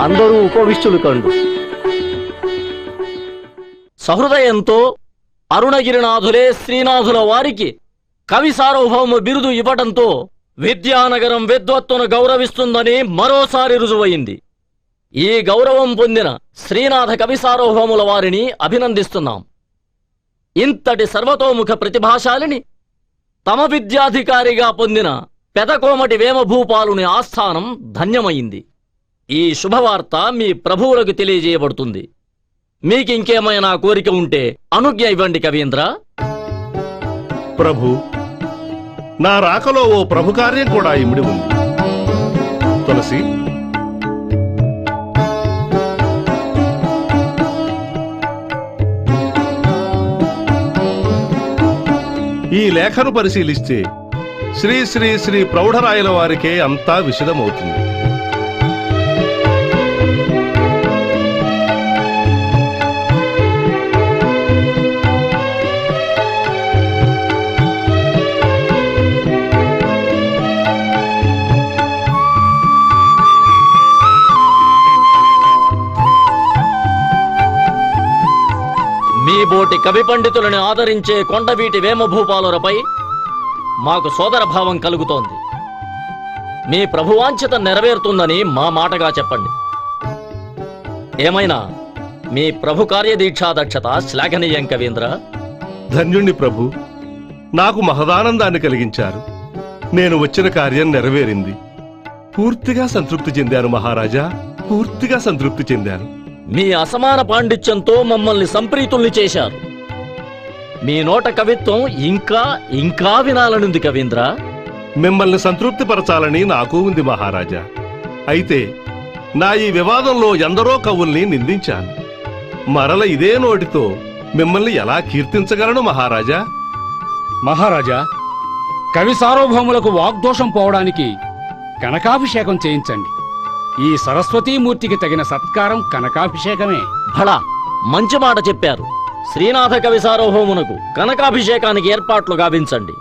అందరూ ఉపవిష్టులు కండు. సహృదయంతో అరుణగిరినాథులే శ్రీనాథుల వారికి కవి సార్వభౌమ బిరుదు ఇవ్వడంతో విద్యానగరం విద్వత్తును గౌరవిస్తుందని మరోసారి రుజువయింది. ఈ గౌరవం పొందిన శ్రీనాథ కవి సార్వభౌముల వారిని అభినందిస్తున్నాం. ఇంతటి సర్వతోముఖ ప్రతిభాశాలిని తమ విద్యాధికారిగా పొందిన పెదకోమటి వేమభూపాలుని ఆస్థానం ధన్యమైంది. ఈ శుభవార్త మీ ప్రభువులకు తెలియజేయబడుతుంది. మీకింకేమైనా కోరిక ఉంటే అనుజ్ఞ ఇవ్వండి కవీంద్ర. ప్రభు, నా రాకలో ఓ ప్రభు కార్యం కూడా ఇమిడి ఉంది. తులసి, ఈ లేఖను పరిశీలిస్తే శ్రీ శ్రీ శ్రీ ప్రౌఢరాయల వారికే అంతా విశదమవుతుంది. మీ బోటి కవి పండితులను ఆదరించే కొండవీటి వేమభూపాలురపై మాకు సోదరభావం కలుగుతోంది. మీ ప్రభువాంఛిత నెరవేరుతుందని మా మాటగా చెప్పండి. ఏమైనా మీ ప్రభు కార్యదీక్షాదక్షత శ్లాఘనీయం కవీంద్ర. ధన్యుణ్ణి ప్రభు, నాకు మహదానందాన్ని కలిగించారు. నేను వచ్చిన కార్యం నెరవేరింది. పూర్తిగా సంతృప్తి చెందాను మహారాజా, పూర్తిగా సంతృప్తి చెందాను. మీ అసమాన పాండిత్యంతో మమ్మల్ని సంప్రీతుల్ని చేశారు. మీ నోట కవిత్వం ఇంకా ఇంకా వినాలనుంది కవీంద్ర. మిమ్మల్ని సంతృప్తిపరచాలని నాకు ఉంది మహారాజా. అయితే నా ఈ వివాదంలో ఎందరో కవుల్ని నిందించాను. మరల ఇదే నోటితో మిమ్మల్ని ఎలా కీర్తించగలను మహారాజా? మహారాజా, కవి సార్వభౌములకు వాగ్దోషం పోవడానికి కనకాభిషేకం చేయించండి. ఈ సరస్వతీమూర్తికి తగిన సత్కారం కనకాభిషేకమే. భళా, మంచి మాట చెప్పారు. శ్రీనాథ కవి సార్వభౌమునకు కనకాభిషేకానికి ఏర్పాట్లు గావించండి.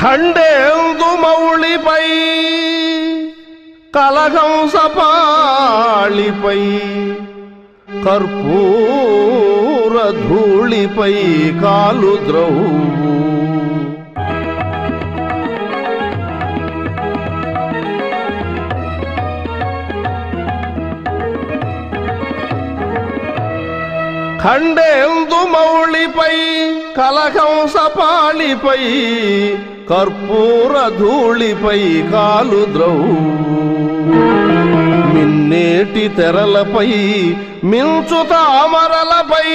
ఖండేందు మౌళిపై కలహంసపాళిపై కర్పూర ధూళిపై కాలు ద్రౌవు ఖండేందు మౌళిపై కలహంసపాళిపై కర్పూర ధూళిపై కాలు ద్రౌవు మిన్నేటి తెరలపై మించు తామరలపై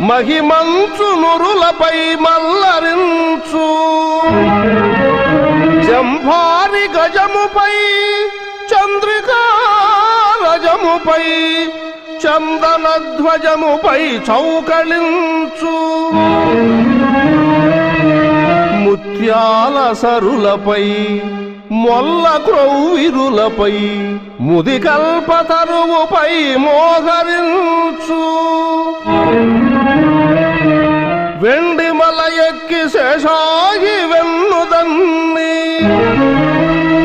మహిమంచు నురులపై మల్లరించు జంభారి గజముపై చంద్రికా రజముపై చందనధ్వజముపై చౌకళించు ముత్యాల సరులపై మొల్ల క్రౌవిరులపై ముదికల్పతరువుపై మోహరించు వెండి మల ఎక్కి శేషాగి వెన్నుదన్ని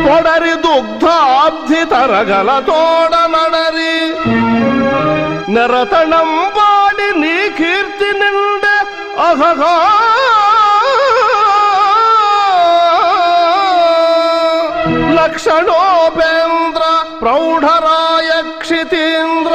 పొడరి దుగ్ధాబ్ధి తరగల తోడ నడరి నరతణం వాడి నీ కీర్తి నిండే అహగా లక్షణోపేంద్ర ప్రౌఢరాయ క్షితీంద్ర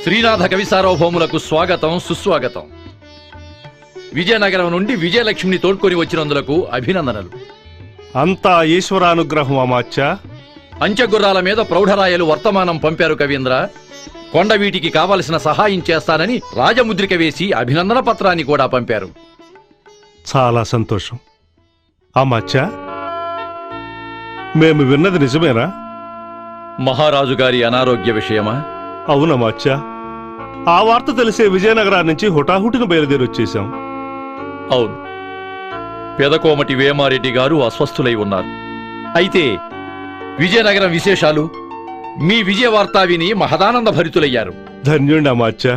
శ్రీనాథ కవి సార్వభౌములకు స్వాగతం సుస్వాగతం. విజయనగరం నుండి విజయలక్ష్మిని తోడ్కొని వచ్చినందులకు అభినందనలు. అంతా ఈశ్వరానుగ్రహం అమాత్య. అంచెగుర్రాల మీద ప్రౌఢరాయలు వర్తమానం పంపారు కవీంద్ర. కొండవీటికి కావలసిన సహాయం చేస్తానని రాజముద్రిక వేసి అభినందన పత్రాన్ని కూడా పంపారు. చాలా సంతోషం అమాత్య. మేము విన్నది నిజమేనా? మహారాజు గారి అనారోగ్య విషయమా? అవునమాత్య. ఆ వార్త తెలిసే విజయనగరం నుంచి హుటాహుటిన బయలుదేరొచ్చేశాం. అవును, పెదకోమటి వేమారెడ్డి గారు అస్వస్థులై ఉన్నారు. అయితే విజయనగరం విశేషాలు, మీ విజయ వార్త విని మహదానంద భరితులయ్యారు. ధన్యుండి అమాత్య.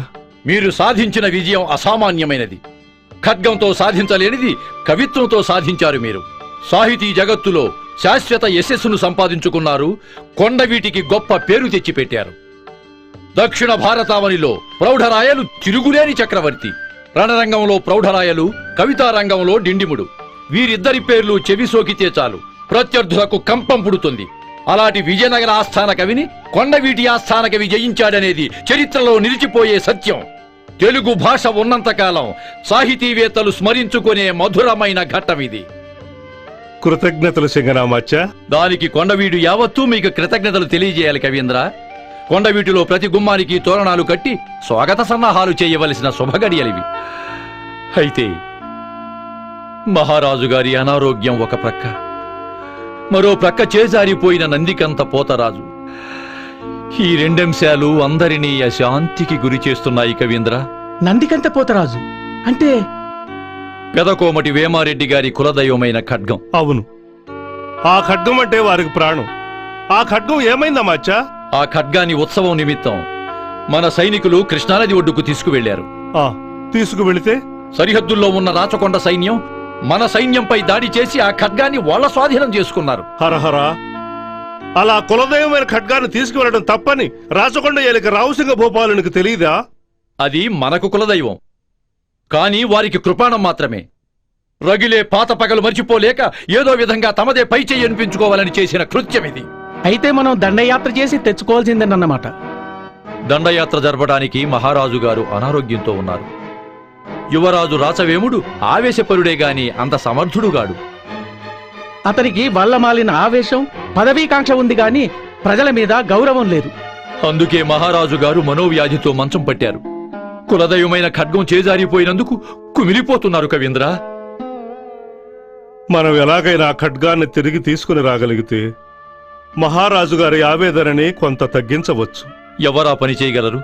మీరు సాధించిన విజయం అసామాన్యమైనది. ఖడ్గంతో సాధించలేనిది కవిత్వంతో సాధించారు మీరు. సాహితీ జగత్తులో శాశ్వత యశస్సును సంపాదించుకున్నారు. కొండవీటికి గొప్ప పేరు తెచ్చిపెట్టారు. దక్షిణ భారతావనిలో ప్రౌఢరాయలు తిరుగులేని చక్రవర్తి. రణరంగంలో ప్రౌఢరాయలు, కవితారంగంలో డిండిముడు. వీరిద్దరి పేర్లు చెవి సోకితే చాలు ప్రత్యర్థులకు కంపం పుడుతుంది. అలాంటి విజయనగర ఆస్థాన కవిని కొండవీటి ఆస్థాన కవి జయించాడనేది చరిత్రలో నిలిచిపోయే సత్యం. తెలుగు భాష ఉన్నంతకాలం సాహితీవేత్తలు స్మరించుకునే మధురమైన ఘట్టమిది. కృతజ్ఞతలు సింగనామాత్య. దానికి కొండవీడు యావత్తూ మీకు కృతజ్ఞతలు తెలియజేయాలి కవీంద్ర. కొండవీటిలో ప్రతి గుమ్మానికి తోరణాలు కట్టి స్వాగత సన్నాహాలు చేయవలసిన శుభగడియలివి. అయితే మహారాజు గారి అనారోగ్యం ఒక ప్రక్క, మరో ప్రక్క చేజారిపోయిన నందికంత పోతరాజు. ఈ రెండంశాలు అందరినీ అశాంతికి గురి చేస్తున్నాయి కవీంద్ర. నందికంత పోతరాజు అంటే పెదకోమటి వేమారెడ్డి గారి కులదైవమైన ఖడ్గం. అవును, ఆ ఖడ్గం అంటే వారికి ప్రాణం. ఆ ఖడ్గం ఏమైందమాచ్చా? ఆ ఖడ్గాన్ని ఉత్సవం నిమిత్తం మన సైనికులు కృష్ణానది ఒడ్డుకు తీసుకువెళ్లారు. తీసుకువెళితే సరిహద్దుల్లో ఉన్న రాచకొండ సైన్యం మన సైన్యంపై దాడి చేసి ఆ ఖడ్గాన్ని వాళ్ళ స్వాధీనం చేసుకున్నారు. హరహరా, అలా కులదైవమైన ఖడ్గాన్ని తీసుకువెళ్ళడం తప్పని రాచకొండ ఏలిక రావుసింగ భూపాలునికి తెలియదా? అది మనకు కులదైవం, కాని వారికి కృపాణం మాత్రమే. రగిలే పాత పగలు మర్చిపోలేక ఏదో విధంగా తమదే పై చెయ్యి అనిపించుకోవాలని చేసిన కృత్యమిది. అయితే మనం దండయాత్ర చేసి తెచ్చుకోవాల్సిందేనన్నమాట. దండయాత్ర జరపడానికి మహారాజు గారు అనారోగ్యంతో ఉన్నారు. యువరాజు రాచవేముడు ఆవేశపరుడే గాని అంత సమర్థుడుగాడు. అతనికి వల్లమాలిన ఆవేశం, పదవీకాంక్ష ఉంది గాని ప్రజల మీద గౌరవం లేదు. అందుకే మహారాజు గారు మనోవ్యాధితో మంచం పట్టారు. కులదైవమైన ఖడ్గం చేజారిపోయినందుకు కుమిలిపోతున్నారు కవీంద్ర. మనం ఎలాగైనా ఖడ్గాన్ని తిరిగి తీసుకుని రాగలిగితే మహారాజు గారి ఆవేదనని కొంత తగ్గించవచ్చు. ఎవరా పని చేయగలరు?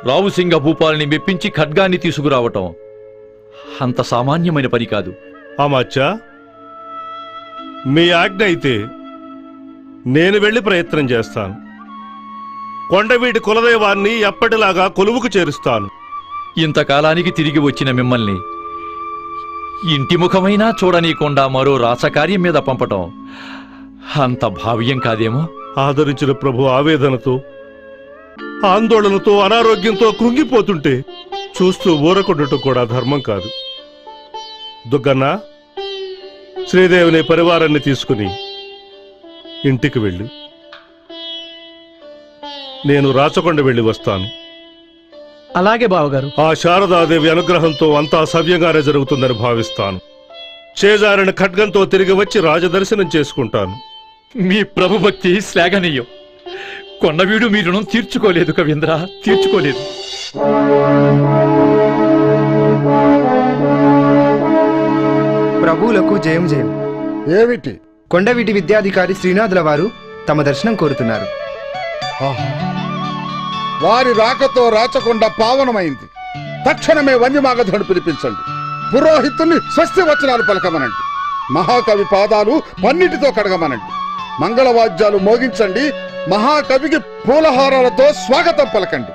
రావుసింగ భూపాలని మెప్పించి ఖడ్గాన్ని తీసుకురావటం అంత సామాన్యమైన పని కాదు. అమాచ్చా, మీ ఆజ్ఞ అయితే నేను వెళ్లి ప్రయత్నం చేస్తాను. కొండవీటి కులదైవాన్ని ఎప్పటిలాగా కొలువుకు చేరుస్తాను. ఇంతకాలానికి తిరిగి వచ్చిన మిమ్మల్ని ఇంటి ముఖమైనా చూడనీయకుండా మరో రాసకార్యం మీద పంపటం అంత భావ్యం కాదేమో. ఆదరించిన ప్రభు ఆవేదనతో, ఆందోళనతో, అనారోగ్యంతో కృంగిపోతుంటే చూస్తూ ఊరకొండటం కూడా ధర్మం కాదు. దుగ్గన్న, శ్రీదేవిని పరివారాన్ని తీసుకుని ఇంటికి వెళ్ళు. నేను రాచకొండ వెళ్ళి వస్తాను. అలాగే బావగారు. ఆ శారదాదేవి అనుగ్రహంతో అంతా సవ్యంగానే జరుగుతుందని భావిస్తాను. చేజారిన ఖడ్గంతో తిరిగి వచ్చి రాజదర్శనం చేసుకుంటాను. మీ ప్రభుభక్తి శ్లాఘనీయం. కొండవీడు మీ రుణం తీర్చుకోలేదు కవీంద్ర, తీర్చుకోలేదు. ప్రభువులకు జయం జయం. ఏమిటి? కొండవీటి విద్యాధికారి శ్రీనాథుల వారు తమ దర్శనం కోరుతున్నారు. వారి రాకతో రాచకొండ పావనమైంది. తక్షణమే వన్యమాగధుడు పిలిపించండి. పురోహితుల్ని స్వస్తి వచనాలు పలకమనండి. మహాకవి పాదాలు పన్నిటితో కడగమనండి. మంగళవాద్యాలు మోగించండి. మహాకవికి పూలహారాలతో స్వాగతం పలకండి.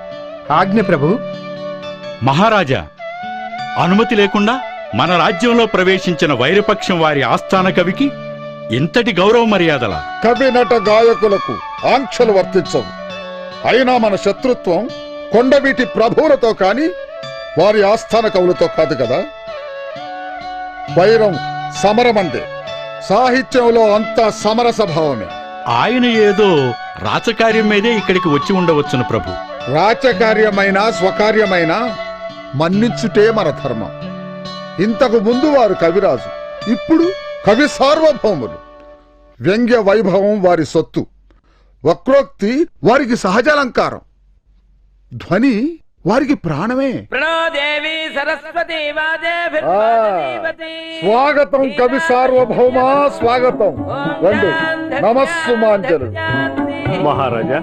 ఆజ్ఞ ప్రభు. మహారాజా, అనుమతి లేకుండా మన రాజ్యంలో ప్రవేశించిన వైరపక్షం వారి ఆస్థాన కవికి ఇంతటి గౌరవ మర్యాదల? కవి నట గాయకులకు ఆంక్షలు వర్తించవు. అయినా మన శత్రుత్వం కొండవీటి ప్రభువులతో కాని వారి ఆస్థాన కవులతో కాదు కదా. వైరం సమరమందే. సాహిత్యంలో అంతా సమరసభావమే. ఆయన ఏదో రాచకార్యం మీదే ఇక్కడికి వచ్చి ఉండవచ్చును ప్రభు. రాచకార్యమైనా స్వకార్యమైనా మన్నించుటే మన ధర్మం. ఇంతకు ముందు వారు కవిరాజు, ఇప్పుడు కవి సార్వభౌములు. వ్యంగ్య వైభవం వారి సొత్తు, వక్రోక్తి వారికి సహజాలంకారం, ధ్వని వారికి ప్రాణమే. స్వాగతం కవి సార్వభౌమ, స్వాగతం. రండు, నమస్సుమాంజలు. మహారాజా,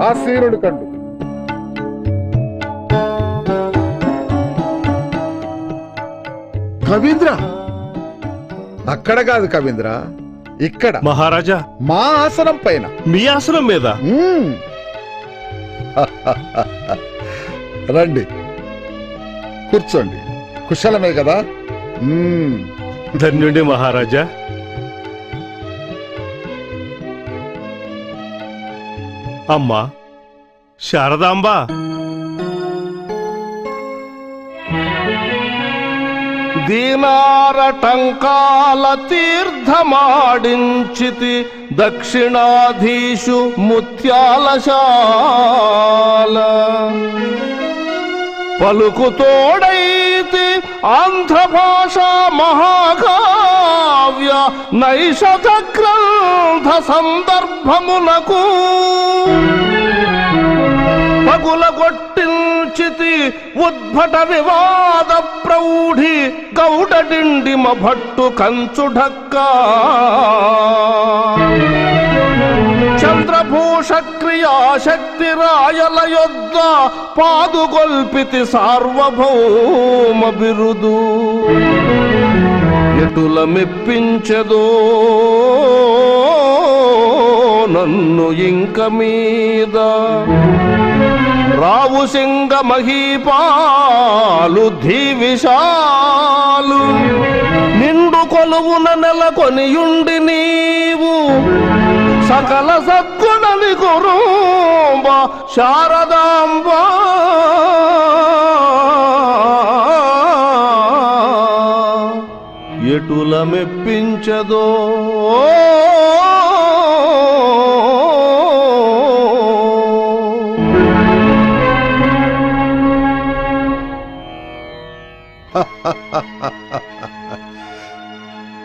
ఆశీనుడు కండు. కవీంద్ర, అక్కడ కాదు కవీంద్ర, ఇక్కడ. మహారాజా, మా ఆసనం పైన. మీ ఆసనం మీద? రండి, కూర్చోండి. కుశలమే కదా? ధన్యుడి మహారాజా. అమ్మా శారదాంబ, దీనారటంకాల తీర్థమాడించితి దక్షిణాధీషు ముత్యాలశాల పలుకుతోడైతి ఆంధ్ర భాషా మహాకావ్య నైషధ గ్రంథ సందర్భమునకు పగులగొట్టించితి ఉద్భట వివాద ప్రౌఢి గౌడడిండిమ భట్టు కంచుఢక్క చంద్రభూష క్రియాశక్తి రాయల యొద్ద పాదుగొల్పితి సార్వభౌమ బిరుదు ఎటుల మెప్పించదో నన్ను ఇంక మీద రావు సింగ మహీపాలు ధీవిశాలు నిండు కొలువున నెలకొనియుండి నీవు సకల సద్గుణని కురుంబ శారదాంబ ఎటుల మెప్పించదో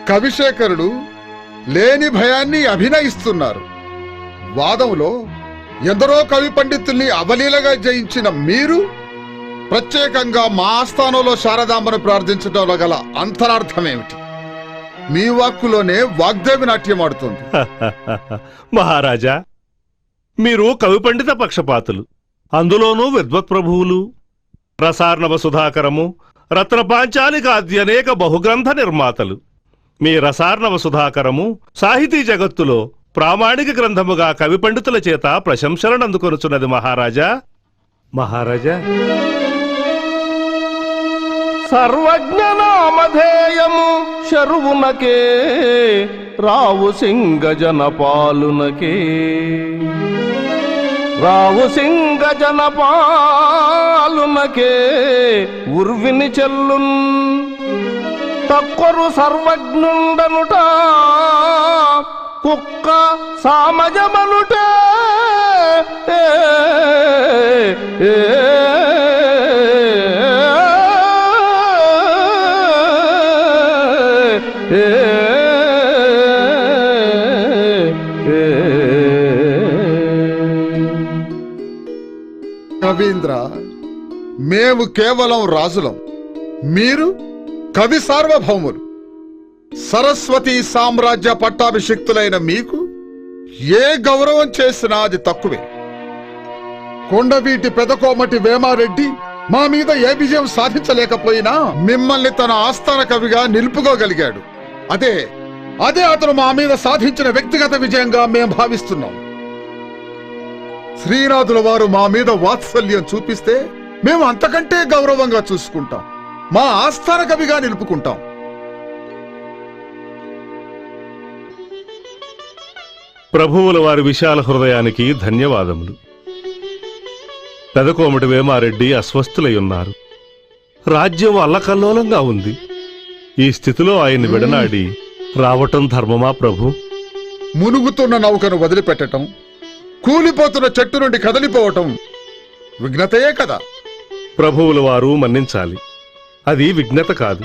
కవిశేఖరుడు లేని భయాన్ని అభినయిస్తున్నారు. వాదంలో ఎందరో కవి పండితుల్ని అవలీలగా జయించిన మీరు ప్రత్యేకంగా మా ఆస్థానంలో శారదాంబను ప్రార్థించడంలో గల అంతరార్థమేమిటి? మీ వాక్కులోనే వాగ్దేవి నాట్యం ఆడుతుంది. మహారాజా, మీరు కవి పండిత పక్షపాతులు, అందులోనూ విద్వత్ ప్రభువులు. రసార్ణవ సుధాకరము, రత్నపాంచాలికాది అనేక బహుగ్రంథ నిర్మాతలు. మీ రసార్ణవ సుధాకరము సాహితీ జగత్తులో ప్రామాణిక గ్రంథముగా కవి పండితుల చేత ప్రశంసలను అందుకొనుచున్నది మహారాజా. మహారాజా, సర్వజ్ఞనామధేయము శరువునకే రావు సింగజన పాలునకే రావు సింగజన పాలునకే ఉర్విని చెల్లున్ తక్కొరు సర్వజ్ఞుండనుట కుక్క సామజమనుట కవీంద్ర, మేము కేవలం రాజులం, మీరు కవి సార్వభౌములు. సరస్వతి సామ్రాజ్య పట్టాభిషిక్తులైన మీకు ఏ గౌరవం చేసినా అది తక్కువే. కొండవీటి పెదకోమటి వేమారెడ్డి మా మీద ఏ విజయం సాధించలేకపోయినా మిమ్మల్ని తన ఆస్థాన కవిగా నిలుపుకోగలిగాడు. అదే అతను మా మీద సాధించిన వ్యక్తిగత విజయంగా మేం భావిస్తున్నాం. శ్రీనాథుల వారు మా మీద వాత్సల్యం చూపిస్తే మేము అంతకంటే గౌరవంగా చూసుకుంటాం, మా ఆస్థాన కవిగా నిలుపుకుంటాం. ప్రభువుల వారి విశాల హృదయానికి ధన్యవాదములు. పెదకోమటి వేమారెడ్డి అస్వస్థులై ఉన్నారు. రాజ్యం అల్లకల్లోలంగా ఉంది. ఈ స్థితిలో ఆయన్ని విడనాడి రావటం ధర్మమా ప్రభు? మునుగుతున్న నౌకను వదిలిపెట్టటం, కూలిపోతున్న చెట్టు నుండి కదిలిపోవటం విఘ్నతయే కదా. ప్రభువుల వారు మన్నించాలి. అది విఘ్నత కాదు,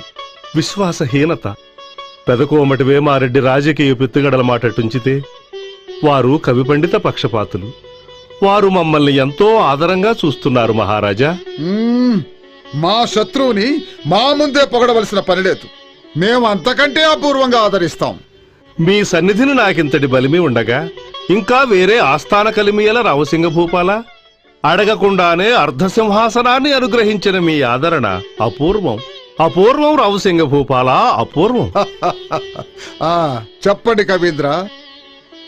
విశ్వాసహీనత. పెదకోమటి వేమారెడ్డి రాజకీయ పిత్తుగడల మాటటుంచితే వారు కవి పండిత పక్షపాతులు. వారు మమ్మల్ని ఎంతో ఆదరంగా చూస్తున్నారు మహారాజా. మా శత్రువుని మా ముందే పొగడవలసిన పనిలేదు. మేము అంతకంటే అపూర్వంగా ఆదరిస్తాం. మీ సన్నిధిని నాకింతటి బలిమి ఉండగా ఇంకా వేరే ఆస్థాన కలిమియల రావసింగ భూపాల? అడగకుండానే అర్ధసింహాసనాన్ని అనుగ్రహించిన మీ ఆదరణ అపూర్వం. అపూర్వం రావసింగ భూపాల, అపూర్వం. చెప్పండి కవీంద్ర,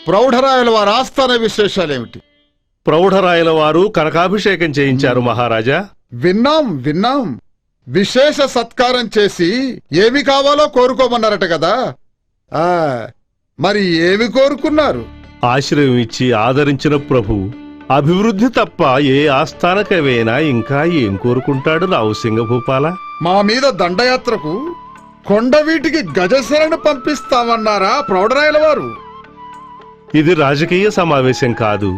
ప్రౌఢరాయల వారి ఆస్థాన విశేషాలేమిటి? ప్రౌఢరాయల వారు కనకాభిషేకం చేయించారు మహారాజా. విన్నాం. విశేష సత్కారం చేసి ఏమి కావాలో కోరుకోమన్నారట కదా. మరి ఏమి కోరుకున్నారు? ఆశ్రయం ఇచ్చి ఆదరించిన ప్రభు అభివృద్ధి తప్ప ఏ ఆస్థాన కవైనా ఇంకా ఏం కోరుకుంటాడు రావుసింగ భూపాల? మా మీద దండయాత్రకు కొండవీటికి గజశరణు పంపిస్తామన్నారా ప్రౌఢరాయల వారు? ఇది రాజకీయ సమావేశం కాదు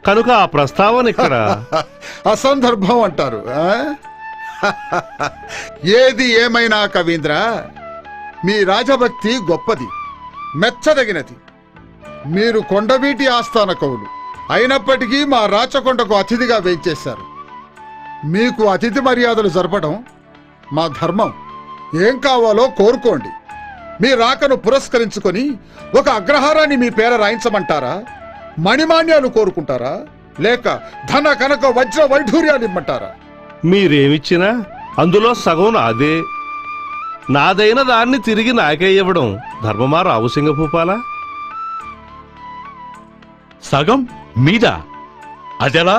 కనుక ఆ ప్రస్తావన ఇక్కడ అసందర్భం అంటారు. ఏది ఏమైనా కవీంద్ర, మీ రాజభక్తి గొప్పది, మెచ్చదగినది. మీరు కొండవీటి ఆస్థాన కవులు అయినప్పటికీ మా రాచకొండకు అతిథిగా వేయించేశారు. మీకు అతిథి మర్యాదలు జరపడం మా ధర్మం. ఏం కావాలో కోరుకోండి. మీ రాకను పురస్కరించుకొని ఒక అగ్రహారాన్ని మీ పేర రాయించమంటారా? మణిమాన్యాలు కోరుకుంటారా? లేక ధన కనక వజ్ర వైఢూర్యాలు ఇమ్మంటారా? మీరేమిచ్చినా అందులో సగం నాదే. నాదైన దాన్ని తిరిగి నాకే ఇవ్వడం ధర్మమా రావుసింగ భూపాల? సగం మీద అదెలా?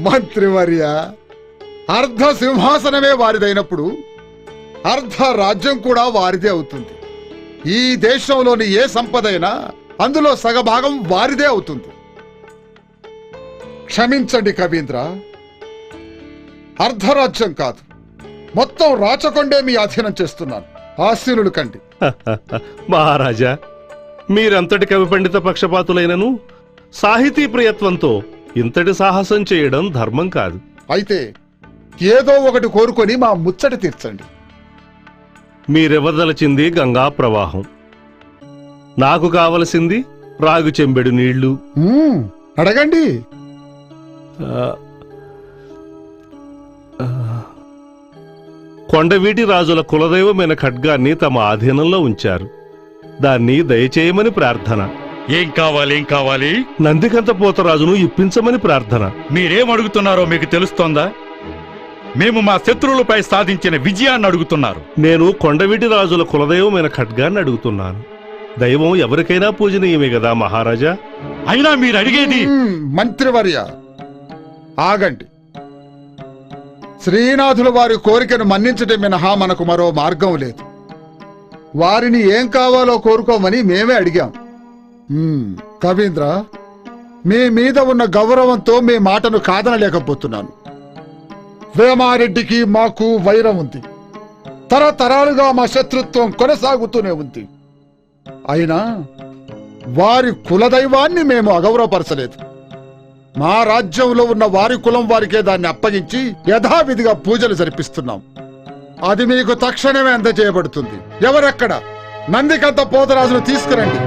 మంత్రివర్య, అర్ధ సింహాసనమే వారిదైనప్పుడు అర్ధ రాజ్యం కూడా వారిదే అవుతుంది. ఈ దేశంలోని ఏ సంపదైనా అందులో సగభాగం వారిదే అవుతుంది. క్షమించండి కవీంద్ర, అర్ధరాజ్యం కాదు, మొత్తం రాచకొండే మీ అధీనం చేస్తున్నాను. ఆశీనులు కండి. మహారాజా, మీరంతటి కవి పండిత పక్షపాతులైనను సాహితీ ప్రియత్వంతో ఇంతటి సాహసం చేయడం ధర్మం కాదు. అయితే ఏదో ఒకటి కోరుకొని మా ముచ్చట తీర్చండి. మీరెవదలచింది గంగా ప్రవాహం, నాకు కావలసింది రాగు చెంబెడు నీళ్లు. అడగండి. కొండవీటి రాజుల కులదైవమైన ఖడ్గాన్ని తమ ఆధీనంలో ఉంచారు. దాన్ని దయచేయమని ప్రార్థన. ఏం కావాలి? నందికంత పోతరాజును ఇప్పించమని ప్రార్థన. మీరేం అడుగుతున్నారో మీకు తెలుస్తోందా? మేము మా శత్రువులపై సాధించిన విజయాన్ని అడుగుతున్నారు. నేను కొండవీటి రాజుల కులదైవమైన ఖడ్గాన్ని అడుగుతున్నాను. దైవం ఎవరికైనా పూజనీయమే కదా మహారాజా. అయినా మీరు అడిగేది మంత్రివర్య ఆగండి. శ్రీనాథుల వారి కోరికను మన్నించటం మినహా మనకు మరో మార్గం లేదు. వారిని ఏం కావాలో కోరుకోమని మేమే అడిగాం. కవీంద్ర, మీ మీద ఉన్న గౌరవంతో మీ మాటను కాదనలేకపోతున్నాను. వేమారెడ్డికి మాకు వైరం ఉంది. తరతరాలుగా మా శత్రుత్వం కొనసాగుతూనే ఉంది. అయినా వారి కులదైవాన్ని మేము అగౌరవపరచలేదు. మా రాజ్యంలో ఉన్న వారి కులం వారికే దాన్ని అప్పగించి యథావిధిగా పూజలు జరిపిస్తున్నాం. అది మీకు తక్షణమే అందజేయబడుతుంది. ఎవరెక్కడ? నందికంత పోతరాజును తీసుకురండి.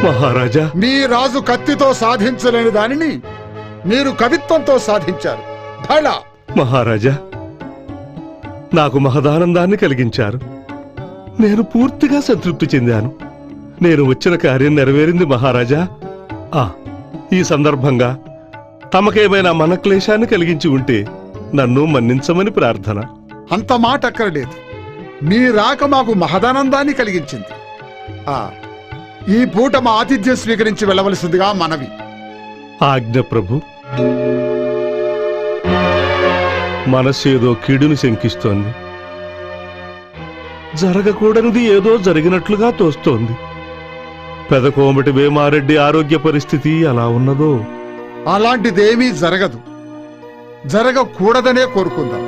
మహారాజా, మీ రాజు కత్తితో సాధించలేని దానిని మీరు కవిత్వంతో సాధించారు. భళ! మహారాజా, నాకు మహదానందాన్ని కలిగించారు. నేను పూర్తిగా సంతృప్తి చెందాను. నేను వచ్చిన కార్యం నెరవేరింది మహారాజా. ఈ సందర్భంగా తమకేమైనా మనక్లేశాన్ని కలిగించి ఉంటే నన్ను మన్నించమని ప్రార్థన. అంత మాట అక్కర్లేదు. మీ రాక మాకు మహదానందాన్ని కలిగించింది. ఈ పూట మా ఆతిథ్యం స్వీకరించి వెళ్ళవలసిందిగా మనవి. ఆజ్ఞ ప్రభు. మనస్సేదో కీడును శంకిస్తోంది. జరగకూడనిది ఏదో జరిగినట్లుగా తోస్తోంది. పెదకోమటి వేమారెడ్డి ఆరోగ్య పరిస్థితి అలా ఉన్నదో. అలాంటిదేమీ జరగదు. జరగకూడదనే కోరుకుందాం.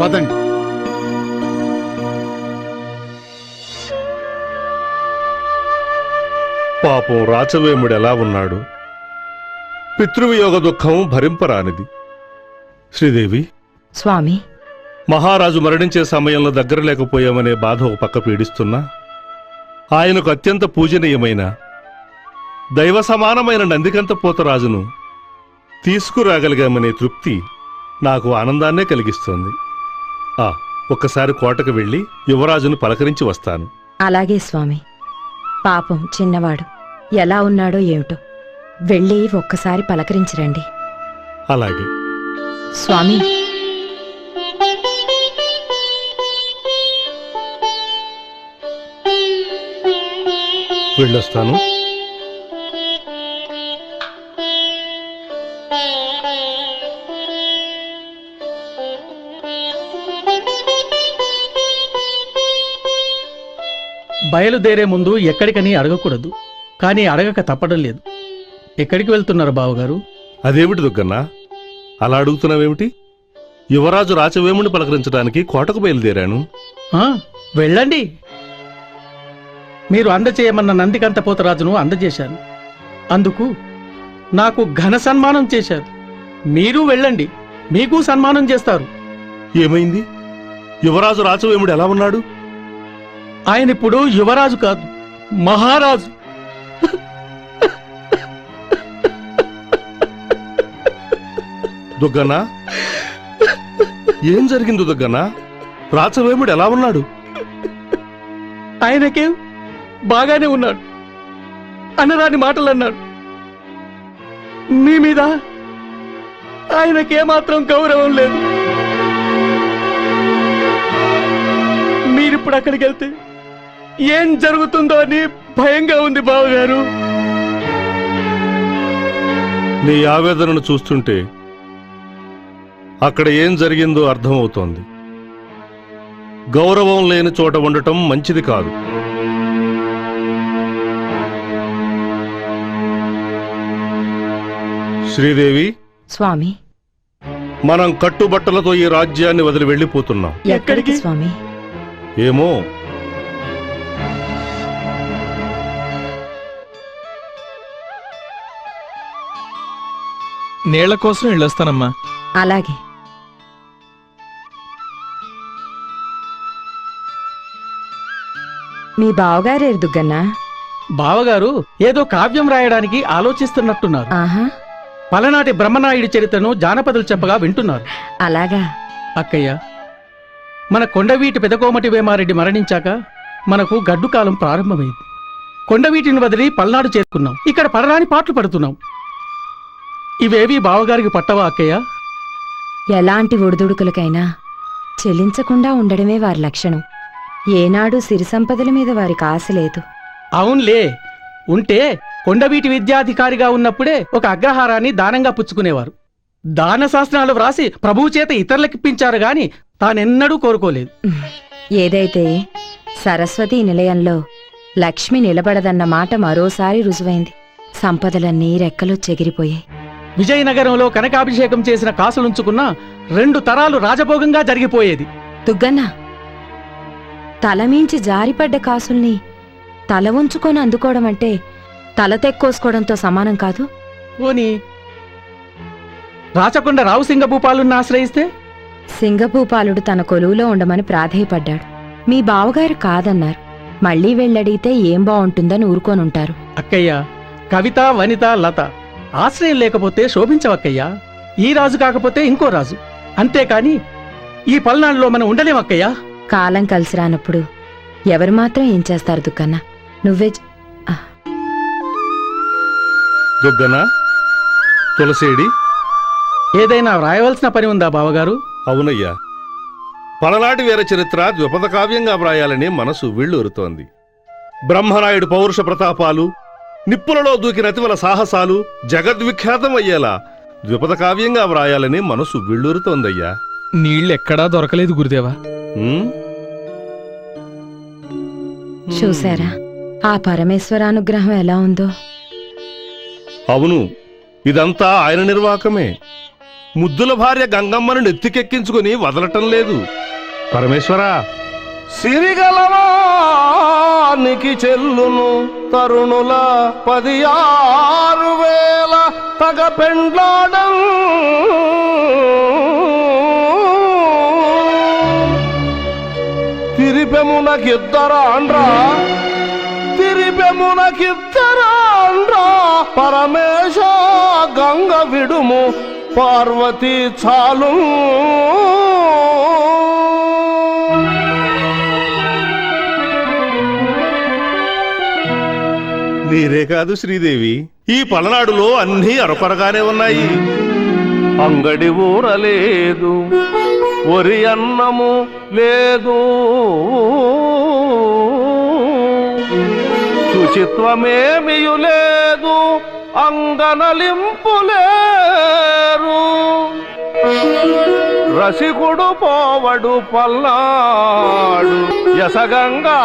పదండి. పాపం రాచవేముడు ఎలా ఉన్నాడు? పితృవియోగ దుఃఖం భరింపరానిది. శ్రీదేవి, స్వామి, మహారాజు మరణించే సమయంలో దగ్గర లేకపోయామనే బాధ ఒక పక్క పీడిస్తున్నా, ఆయనకు అత్యంత పూజనీయమైన దైవ సమానమైన నందికంత పోతరాజును తీసుకురాగలిగామనే తృప్తి నాకు ఆనందాన్నే కలిగిస్తోంది. ఒక్కసారి కోటకు వెళ్ళి యువరాజును పలకరించి వస్తాను. అలాగే స్వామి. పాపం చిన్నవాడు ఎలా ఉన్నాడో ఏమిటో, వెళ్ళి ఒక్కసారి పలకరించిరండి. అలాగే స్వామి. వెళ్ళొస్తాను. బయలుదేరే ముందు ఎక్కడికని అడగకూడదు, కానీ అడగక తప్పడం లేదు. ఎక్కడికి వెళ్తున్నారు బావగారు? అదేమిటి దుగ్గన్నా, అలా అడుగుతున్నావేమిటి? యువరాజు రాచవేముని పలకరించడానికి కోటకు బయలుదేరాను. వెళ్ళండి. మీరు అందచేయమన్న నందికంత పోతరాజును అందజేశాను. అందుకు నాకు ఘన సన్మానం చేశారు. మీరు వెళ్ళండి, మీకు సన్మానం చేస్తారు. ఏమైంది? యువరాజు రాచవేముడు ఎలా ఉన్నాడు? ఆయన ఇప్పుడు యువరాజు కాదు, మహారాజు. దుగ్గన్నా, ఏం జరిగింది దుగ్గన్నా? రాచవేముడు ఎలా ఉన్నాడు? ఆయనకేం బాగానే ఉన్నాడు. అనరాని మాటలు అన్నాడు. మీ మీద ఆయనకేమాత్రం గౌరవం లేదు. మీరిప్పుడు అక్కడికి వెళ్తే ఏం జరుగుతుందో అని భయంగా ఉంది బావగారు. నీ ఆవేదనను చూస్తుంటే అక్కడ ఏం జరిగిందో అర్థమవుతోంది. గౌరవం లేని చోట ఉండటం మంచిది కాదు. శ్రీదేవి, స్వామి. మనం కట్టుబట్టలతో ఈ రాజ్యాన్ని వదిలి వెళ్ళిపోతున్నాం. ఎక్కడికి స్వామి? ఏమో. నీళ్ల కోసం వెళ్ళొస్తానమ్మా. అలాగే. మీ బావగారేరు దుగ్గన్నా? బావగారు ఏదో కావ్యం రాయడానికి ఆలోచిస్తున్నట్టున్నారు. పలనాటి బ్రహ్మనాయుడి చరిత్రను జానపదులు చెప్పగా వింటున్నారు. అలాగా? అక్కయ్య, మన కొండవీటి పెదకోమటి వేమారెడ్డి మరణించాక మనకు గడ్డు కాలం ప్రారంభమైంది. కొండవీటిని వదిలి పల్నాడు చేరుకున్నాం. ఇక్కడ పడరాని పాటలు పడుతున్నాం. ఇవేవి బావగారికి పట్టవా అక్కయ్య? ఎలాంటి ఒడిదుడుకులకైనా చెల్లించకుండా ఉండడమే వారి లక్షణం. ఏనాడు సిరి సంపదల మీద వారికి ఆశ లేదు. అవునులే, ఉంటే కొండవీటి విద్యాధికారిగా ఉన్నప్పుడే ఒక అగ్రహారాన్ని దానంగా పుచ్చుకునేవారు. దాన శాస్త్రాలు వ్రాసి ప్రభువు చేత ఇతరులకిప్పించారు గాని తానెన్నడూ కోరుకోలేదు. ఏదైతే సరస్వతీ నిలయంలో లక్ష్మి నిలబడదన్న మాట మరోసారి రుజువైంది. సంపదలన్నీ రెక్కలు చెగిరిపోయాయి. విజయనగరంలో కనకాభిషేకం చేసిన కాసులుంచుకున్న 2 తరాలు రాజభోగంగా జరిగిపోయేది. దుగ్గన్న, తలమీంచి జారిపడ్డ కాసుల్ని తల ఉంచుకొని అందుకోవడం అంటే తల తెక్కోసుకోవడంతో సమానం కాదు. పోనీ రాచకొండ రావు సింగభూపాలుని ఆశ్రయిస్తే? సింగభూపాలుడు తన కొలువులో ఉండమని ప్రాధేయపడ్డాడు. మీ బావగారు కాదన్నారు. మళ్లీ వెళ్ళడిగితే ఏం బావుంటుందని ఊరుకోనుంటారు. అక్కయ్య, కవిత, వనిత, లత ఆశ్రయం లేకపోతే శోభించవక్కయ్యా. ఈ రాజు కాకపోతే ఇంకో రాజు, అంతేకాని ఈ పల్నాడులో మనం ఉండలేమక్కయ్యా. కాలం కలిసి రానప్పుడు ఎవరు మాత్రం ఏం చేస్తారు దుగ్గన్న? నువ్వే దుగ్గన, తులసేడి, ఏదైనా వ్రాయవలసిన పని ఉందా బావగారు? అవునయ్యా, పలనాటి వీర చరిత్ర ద్విపద కావ్యంగా వ్రాయాలని మనసు వీళ్ళూరుతోంది. బ్రహ్మరాయుడు పౌరుష ప్రతాపాలు, నిప్పులలో దూకిన అతివల సాహసాలు జగద్విఖ్యాతం అయ్యేలా ద్విపద కావ్యంగా వ్రాయాలని మనసు వీళ్ళూరుతోందయ్యా. నీళ్ళెక్కడా దొరకలేదు గురుదేవా. చూశారా ఆ పరమేశ్వరానుగ్రహం ఎలా ఉందో? అవును, ఇదంతా ఆయన నిర్వాకమే. ముద్దుల భార్య గంగమ్మను నెత్తికెక్కించుకుని వదలటం లేదు. పరమేశ్వరా, సిరిగలవానికి చెల్లును తరుణుల 16,000 తగ పెండ్లాడం. తిరిపెమునకిద్దరాండ్రా, తిరిపెమునకిద్దరాండ్రా, పరమేశ గంగ విడుము పార్వతి చాలు. నీరే కాదు శ్రీదేవి, ఈ పలనాడులో అన్నీ అరకొరగానే ఉన్నాయి. అంగడి ఊరలేదు, ఒరి అన్నము లేదు, శుచిత్వమేమియు లేదు, అంగనలింపులేరు. రసికుడు పోవడు పల్నాడు, యసగంగా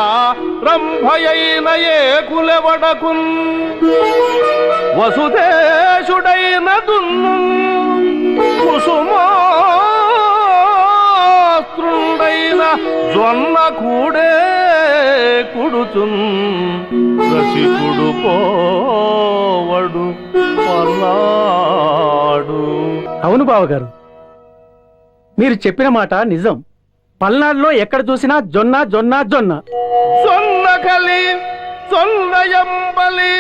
రంభయైన ఏకులెవడకున్. వసుదేశుడైన దున్ను, కుసుమాస్త్రుండైన జొన్న కూడే కుడుచున్. రసికుడు పోవడు పల్నాడు. అవును బావగారు, మీరు చెప్పిన మాట నిజం. పల్నాడులో ఎక్కడ చూసినా జొన్న జొన్న జొన్న. జొన్న కలి, జొన్న ఎంబలి,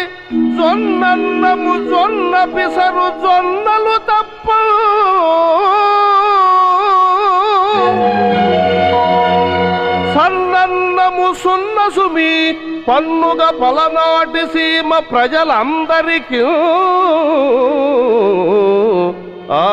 జొన్నన్నము, జొన్న పిసరు, జొన్నలు తప్ప సన్నన్నము సున్న సుమి పన్నుగ పలనాటి సీమ ప్రజలందరికీ. ఆ